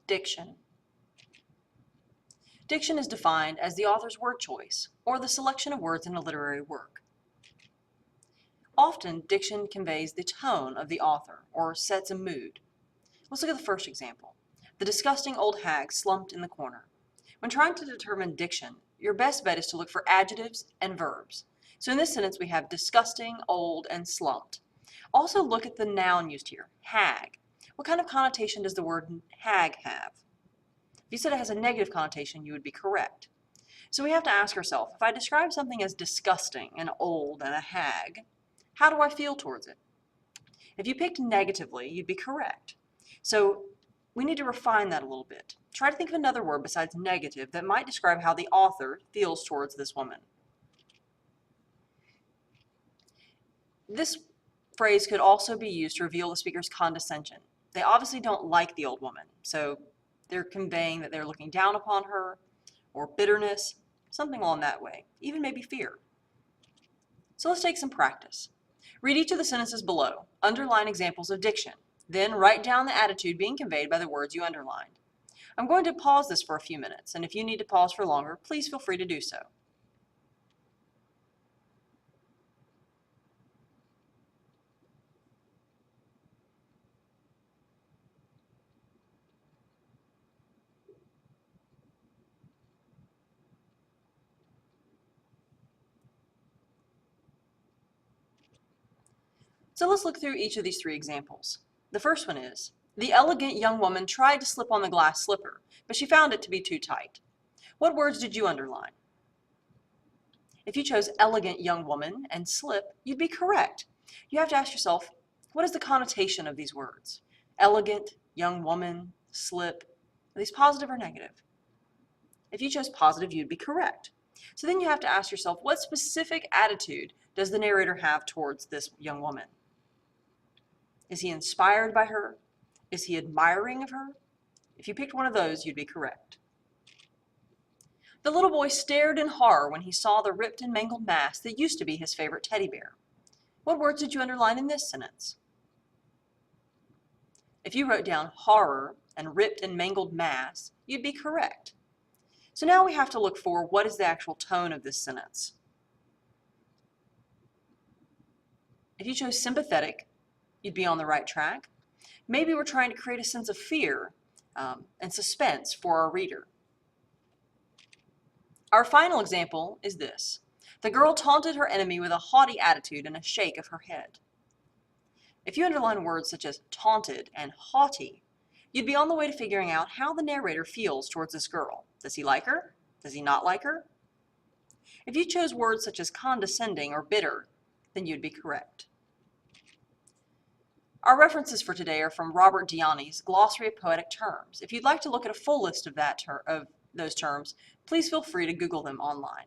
Diction. Diction is defined as the author's word choice, or the selection of words in a literary work. Often, diction conveys the tone of the author, or sets a mood. Let's look at the first example. The disgusting old hag slumped in the corner. When trying to determine diction, your best bet is to look for adjectives and verbs. So in this sentence, we have disgusting, old, and slumped. Also look at the noun used here, hag. What kind of connotation does the word hag have? If you said it has a negative connotation, you would be correct. So we have to ask ourselves, if I describe something as disgusting and old and a hag, how do I feel towards it? If you picked negatively, you'd be correct. So we need to refine that a little bit. Try to think of another word besides negative that might describe how the author feels towards this woman. This phrase could also be used to reveal the speaker's condescension. They obviously don't like the old woman, so they're conveying that they're looking down upon her, or bitterness, something along that way, even maybe fear. So let's take some practice. Read each of the sentences below, underline examples of diction, then write down the attitude being conveyed by the words you underlined. I'm going to pause this for a few minutes, and if you need to pause for longer, please feel free to do so. So let's look through each of these three examples. The first one is, the elegant young woman tried to slip on the glass slipper, but she found it to be too tight. What words did you underline? If you chose elegant young woman and slip, you'd be correct. You have to ask yourself, what is the connotation of these words? Elegant, young woman, slip, are these positive or negative? If you chose positive, you'd be correct. So then you have to ask yourself, what specific attitude does the narrator have towards this young woman? Is he inspired by her? Is he admiring of her? If you picked one of those, you'd be correct. The little boy stared in horror when he saw the ripped and mangled mass that used to be his favorite teddy bear. What words did you underline in this sentence? If you wrote down horror and ripped and mangled mass, you'd be correct. So now we have to look for what is the actual tone of this sentence. If you chose sympathetic, you'd be on the right track. Maybe we're trying to create a sense of fear and suspense for our reader. Our final example is this. The girl taunted her enemy with a haughty attitude and a shake of her head. If you underline words such as taunted and haughty, you'd be on the way to figuring out how the narrator feels towards this girl. Does he like her? Does he not like her? If you chose words such as condescending or bitter, then you'd be correct. Our references for today are from Robert Diani's Glossary of Poetic Terms. If you'd like to look at a full list of those terms, please feel free to Google them online.